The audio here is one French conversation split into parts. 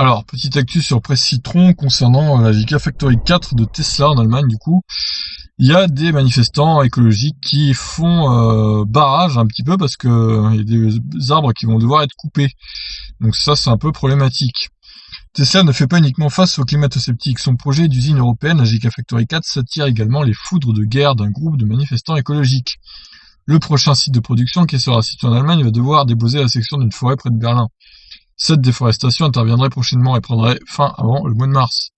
Alors, petite actu sur Presse Citron concernant la Gigafactory 4 de Tesla en Allemagne, du coup. Il y a des manifestants écologiques qui font barrage un petit peu parce que il y a des arbres qui vont devoir être coupés. Donc ça, c'est un peu problématique. Tesla ne fait pas uniquement face aux climato-sceptiques. Son projet d'usine européenne, la Gigafactory 4, s'attire également les foudres de guerre d'un groupe de manifestants écologiques. Le prochain site de production qui sera situé en Allemagne va devoir déposer la section d'une forêt près de Berlin. Cette déforestation interviendrait prochainement et prendrait fin avant le mois de mars.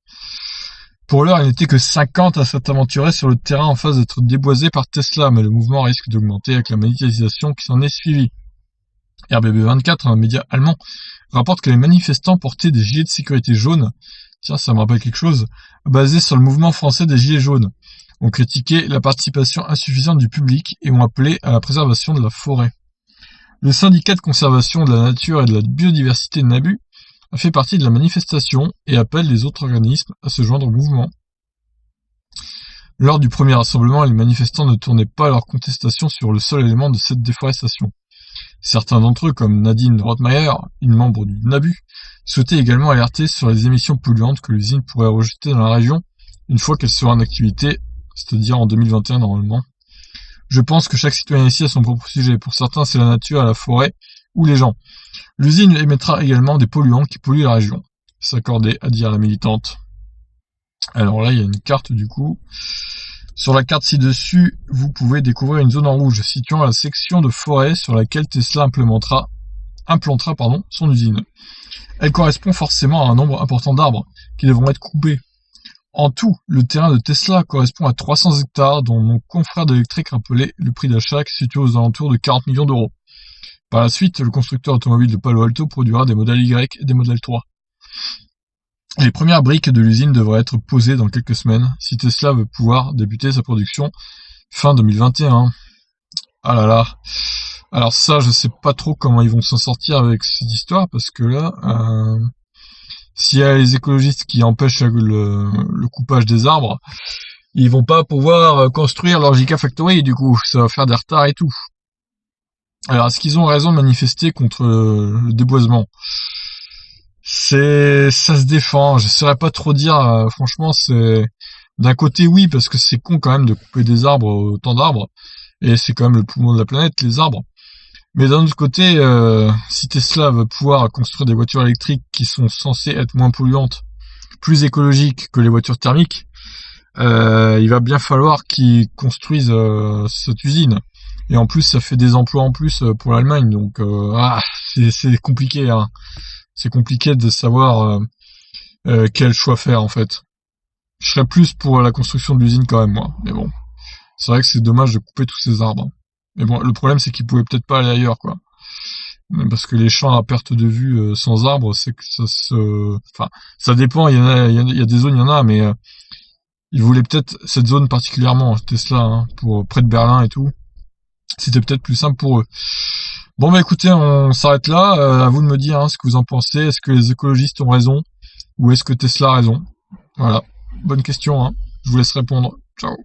Pour l'heure, il n'était que 50 à s'être aventurés sur le terrain en phase d'être déboisés par Tesla, mais le mouvement risque d'augmenter avec la médiatisation qui s'en est suivie. RBB24, un média allemand, rapporte que les manifestants portaient des gilets de sécurité jaunes, tiens, ça me rappelle quelque chose, basés sur le mouvement français des gilets jaunes, ont critiqué la participation insuffisante du public et ont appelé à la préservation de la forêt. Le syndicat de conservation de la nature et de la biodiversité NABU a fait partie de la manifestation et appelle les autres organismes à se joindre au mouvement. Lors du premier rassemblement, les manifestants ne tournaient pas leur contestation sur le seul élément de cette déforestation. Certains d'entre eux, comme Nadine Rothmeier, une membre du NABU, souhaitaient également alerter sur les émissions polluantes que l'usine pourrait rejeter dans la région une fois qu'elle sera en activité, c'est-à-dire en 2021 normalement. Je pense que chaque citoyen ici a son propre sujet. Pour certains, c'est la nature, la forêt ou les gens. L'usine émettra également des polluants qui polluent la région, s'accordait à dire la militante. Alors là, il y a une carte du coup. Sur la carte ci-dessus, vous pouvez découvrir une zone en rouge situant la section de forêt sur laquelle Tesla implantera son usine. Elle correspond forcément à un nombre important d'arbres qui devront être coupés. En tout, le terrain de Tesla correspond à 300 hectares, dont mon confrère d'électrique rappelait le prix d'achat qui se situe aux alentours de 40 millions d'euros. Par la suite, le constructeur automobile de Palo Alto produira des modèles Y et des modèles 3. Les premières briques de l'usine devraient être posées dans quelques semaines, si Tesla veut pouvoir débuter sa production fin 2021. Ah là là. Alors ça, je sais pas trop comment ils vont s'en sortir avec cette histoire, parce que là, s'il y a les écologistes qui empêchent le coupage des arbres, ils vont pas pouvoir construire leur Gigafactory, du coup, ça va faire des retards et tout. Alors, est-ce qu'ils ont raison de manifester contre le déboisement ? Ça se défend, je saurais pas trop dire, franchement, c'est... D'un côté, oui, parce que c'est con quand même de couper des arbres, autant d'arbres, et c'est quand même le poumon de la planète, les arbres. Mais d'un autre côté, si Tesla veut pouvoir construire des voitures électriques qui sont censées être moins polluantes, plus écologiques que les voitures thermiques, il va bien falloir qu'ils construisent cette usine. Et en plus, ça fait des emplois en plus pour l'Allemagne, donc c'est compliqué. Hein. C'est compliqué de savoir quel choix faire en fait. Je serais plus pour la construction de l'usine quand même, moi. Mais bon, c'est vrai que c'est dommage de couper tous ces arbres. Mais bon, le problème c'est qu'ils pouvaient peut-être pas aller ailleurs, quoi. Même parce que les champs à perte de vue sans arbres, c'est que enfin, ça dépend. Il y a des zones, il y en a, mais ils voulaient peut-être cette zone particulièrement, Tesla, hein, pour près de Berlin et tout. C'était peut-être plus simple pour eux. Bon bah écoutez, on s'arrête là. À vous de me dire ce que vous en pensez. Est-ce que les écologistes ont raison ou est-ce que Tesla a raison? Voilà, bonne question. Je vous laisse répondre. Ciao.